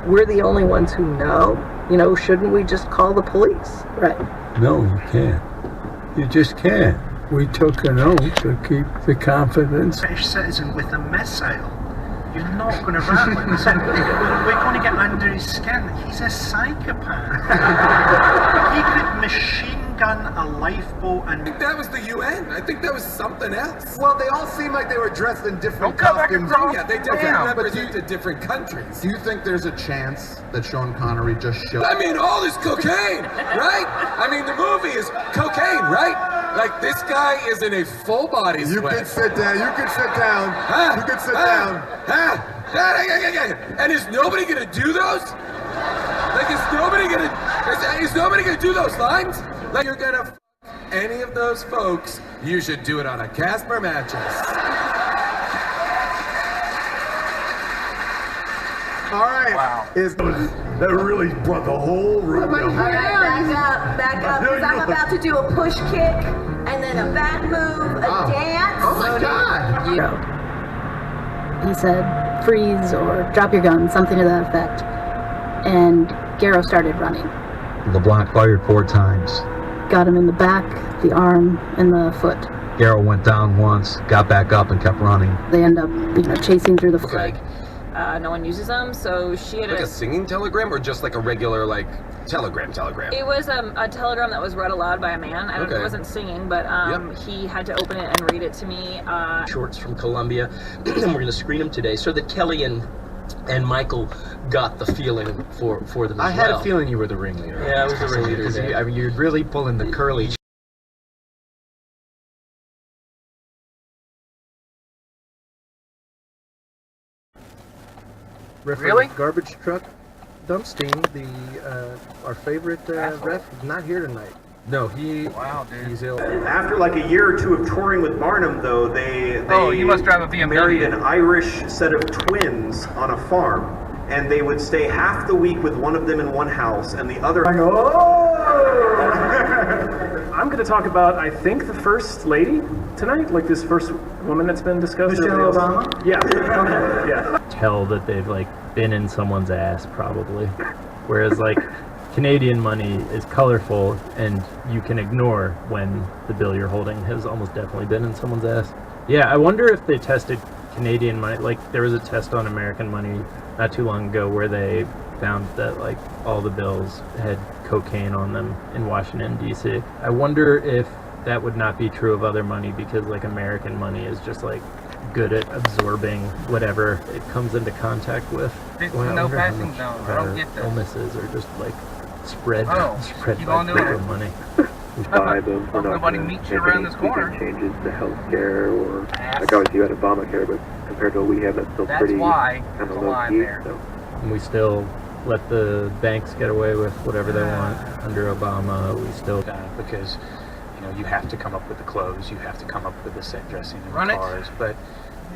we're the only ones who know, shouldn't we just call the police? Right. No, you can't. You just can't. We took an oath to keep the confidence. British citizen with a missile. You're not going to rat like this. We're going to get under his skin. He's a psychopath. He could machine gun a lifeboat and... I think that was the UN. I think that was something else. Well, they all seem like they were dressed in different costumes. Yeah, they definitely represented different countries. Do you think there's a chance that Sean Connery just showed... I mean, all this cocaine, right? I mean, the movie is cocaine, right? Like, this guy is in a full body sweat. You can sit down. You can sit down. Huh? You can sit down. Huh? And is nobody gonna do those? Like, is nobody gonna do those lines? Like, you're gonna f any of those folks, you should do it on a Casper mattress. All right. Wow. That really brought the whole room down. All right, back up, because I'm about to do a push kick, and then a back move, a dance. Oh my God. He said, freeze or drop your gun, something to that effect. And Garrow started running. LeBlanc fired 4 times. Got him in the back, the arm, and the foot. Garrow went down once, got back up and kept running. They end up, chasing through the flag. No one uses them, so she had like a singing telegram or just like a regular telegram? It was a telegram that was read aloud by a man. I don't know, it wasn't singing, but he had to open it and read it to me. Shorts from Columbia, and we're going to screen them today so that Kelly and Michael got the feeling for them as I had a feeling you were the ringleader. Yeah, I was the ringleader. You're really pulling the curly. Really? Garbage truck Dumpstein, our favorite ref, is not here tonight. No, he's ill. After like a year or two of touring with Barnum, though, they you must drive a BMW. Married an Irish set of twins on a farm, and they would stay half the week with one of them in one house and the other. I'm going to talk about, I think, the first lady tonight, like this first woman that's been discussed. Michelle Obama? Yeah. Yeah. Tell that they've been in someone's ass probably, whereas Canadian money is colorful and you can ignore when the bill you're holding has almost definitely been in someone's ass. Yeah, I wonder if they tested Canadian money. There was a test on American money not too long ago where they found that all the bills had cocaine on them in Washington D.C. I wonder if that would not be true of other money because American money is just good at absorbing whatever it comes into contact with. No passing zone. I don't get this. Illnesses are just spread by paper money. Nobody meets you around this corner. Changes to healthcare or obviously you had Obamacare, but compared to what we have, that's still pretty kind of low key. So. And we still let the banks get away with whatever they want under Obama. We still because you have to come up with the clothes, you have to come up with the set dressing in the cars, but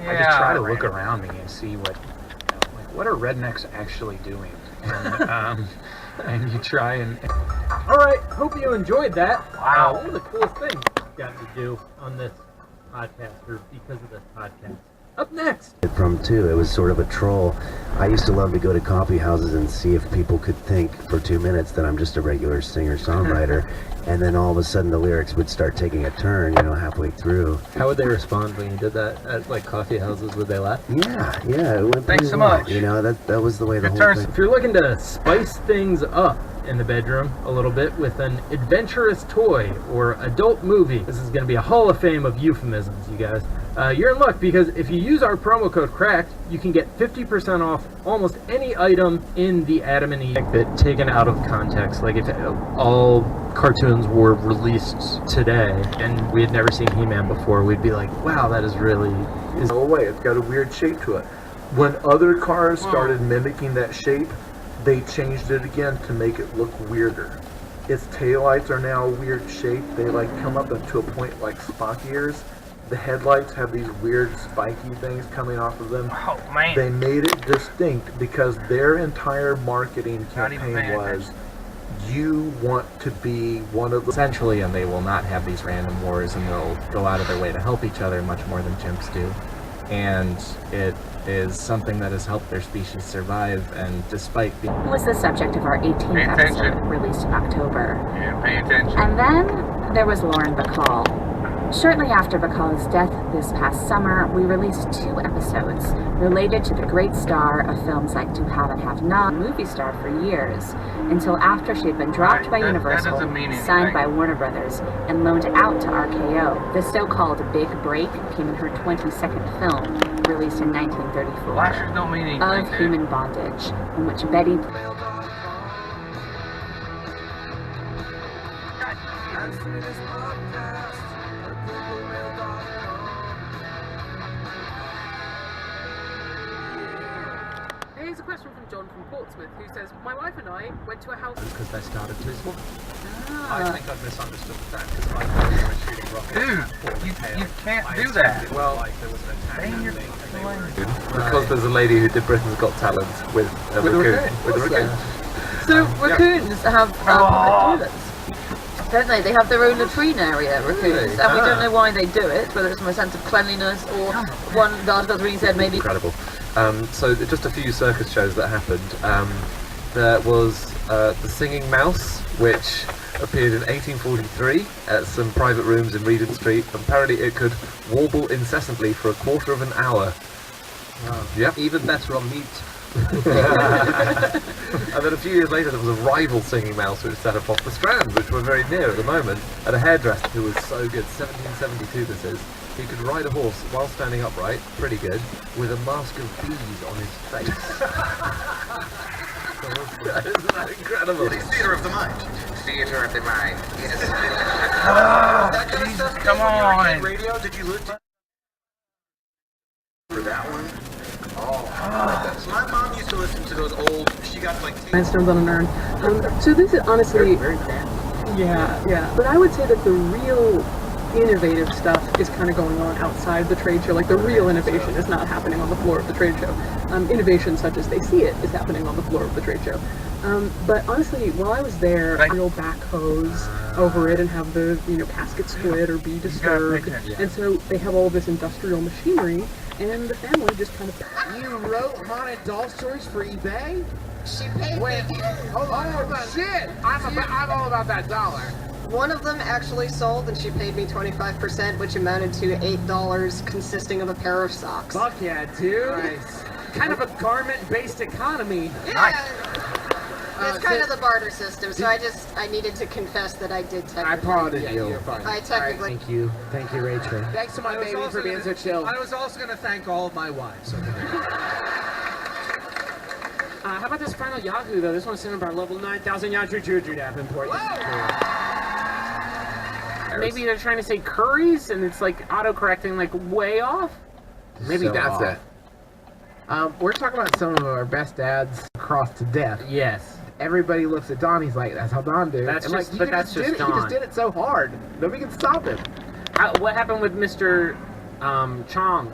I just try to look around me and see what are rednecks actually doing, and and you try and. All right, hope you enjoyed that. Wow, one of the coolest things I've got to do on this podcast, or because of this podcast. Up next. From too, it was sort of a troll. I used to love to go to coffee houses and see if people could think for 2 minutes that I'm just a regular singer-songwriter, and then all of a sudden the lyrics would start taking a turn, halfway through. How would they respond when you did that at coffee houses? Would they laugh? Yeah, it went pretty Thanks so well. much. That was the way the whole thing. If you're looking to spice things up in the bedroom a little bit with an adventurous toy or adult movie, this is going to be a hall of fame of euphemisms, you guys. You're in luck because if you use our promo code CRACKED, you can get 50% off almost any item in the Adam and Eve bit taken out of context. If all cartoons were released today and we had never seen He-Man before, we'd be like, wow, that is really... No way, it's got a weird shape to it. When other cars started mimicking that shape, they changed it again to make it look weirder. Its taillights are now a weird shape. They come up to a point like Spock ears. The headlights have these weird spiky things coming off of them. Oh, man. They made it distinct because their entire marketing campaign was, you want to be one of the... Essentially, and they will not have these random wars, and they'll go out of their way to help each other much more than chimps do. and it is something that has helped their species survive, and despite being... It was the subject of our 18th Pay attention. episode, released in October. Yeah, pay attention. And then there was Lauren Bacall. Shortly after Bacall's death this past summer, we released 2 episodes related to the great star of films like To Have and Have Not, movie star for years, until after she had been dropped by Universal, signed by Warner Brothers, and loaned out to RKO. The so-called Big Break came in her 22nd film, released in 1934, Flashers don't mean anything, of Human Bondage, in which Betty... Here's a question from John from Portsmouth, who says, my wife and I went to a house... Because they started to swap. I think I've misunderstood that because my phone was shooting rockets. Dude, you can't do that. Well, like there was an attack happening and they were... Because there's a lady who did Britain's Got Talent with a raccoon. With a raccoon. So raccoons have toilets, don't they? They have their own latrine area, raccoons, Really? and we don't know why they do it, whether it's from a sense of cleanliness or one the article's reading said maybe... Incredible. So just a few circus shows that happened. There was The Singing Mouse, which appeared in 1843 at some private rooms in Regent Street. Apparently it could warble incessantly for a quarter of an hour. Wow. Yep. Even better on mute. And then a few years later there was a rival singing mouse which set up off the Strand, which we're very near at the moment, and a hairdresser who was so good, 1772 this is, he could ride a horse while standing upright, pretty good, with a mask of bees on his face. Isn't that incredible? Theater of the mind. Theater of the mind, yes. That kind of stuff come on. Radio, did you listen for that one? Oh, my mom used to listen to those old, she got like... Stoned on an urn. So this is honestly... Yeah. But I would say that the real innovative stuff is kind of going on outside the trade show. Like the real innovation is not happening on the floor of the trade show. Innovation such as they see it is happening on the floor of the trade show. But honestly, while I was there, real backhoes over it and have the casket split or be disturbed. And so they have all this industrial machinery, and the family just kind of... You wrote haunted doll stories for eBay? She paid me. Hold on. Shit! I'm all about that dollar. One of them actually sold, and she paid me 25%, which amounted to $8, consisting of a pair of socks. Fuck yeah, dude. Nice. Kind of a garment-based economy. Yeah. It's kind of the barter system, so I needed to confess that I did technically. I prodded you. I technically... Thank you, Rachel. Thanks to my baby for being so chill. I was also going to thank all of my wives. How about this final Yahoo, though? This one's sent about level 9,000 Yahoo app import. Maybe they're trying to say curries, and it's like auto-correcting like way off? Maybe so that's it. We're talking about some of our best dads crossed to death. Yes. Everybody looks at Don, he's like, that's how Don did. That's and just, like, but that's just Don. He just did it so hard. Nobody can stop him. What happened with Mr. Chong?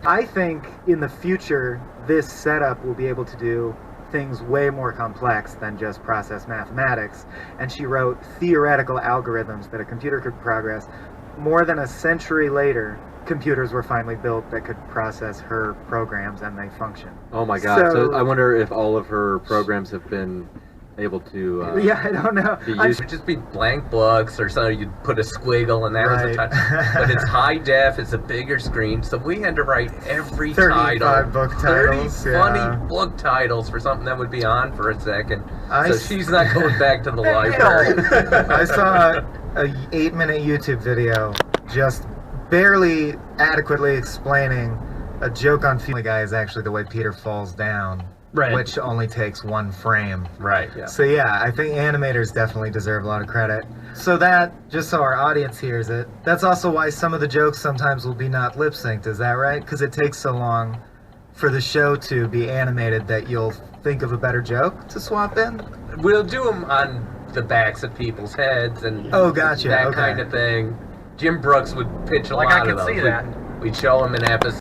I think in the future, this setup will be able to do things way more complex than just process mathematics. And she wrote theoretical algorithms that a computer could progress. More than a century later, computers were finally built that could process her programs, and they function. Oh my god, so I wonder if all of her programs have been able to yeah, I don't know. It would just be blank books or something. You'd put a squiggle and that was a touch. But it's high def, it's a bigger screen, so we had to write every 35 title. Book titles, 30 funny book titles for something that would be on for a second. So she's not going back to the library. I saw a 8-minute YouTube video just barely adequately explaining a joke on Family Guy is actually the way Peter falls down. Right. Which only takes 1 frame. Right, yeah. So yeah, I think animators definitely deserve a lot of credit. So that, just so our audience hears it, that's also why some of the jokes sometimes will be not lip-synced, is that right? Because it takes so long for the show to be animated that you'll think of a better joke to swap in? We'll do them on the backs of people's heads and gotcha, that kind of thing. Jim Brooks would pitch a lot of those. I can see that. We'd show him an episode.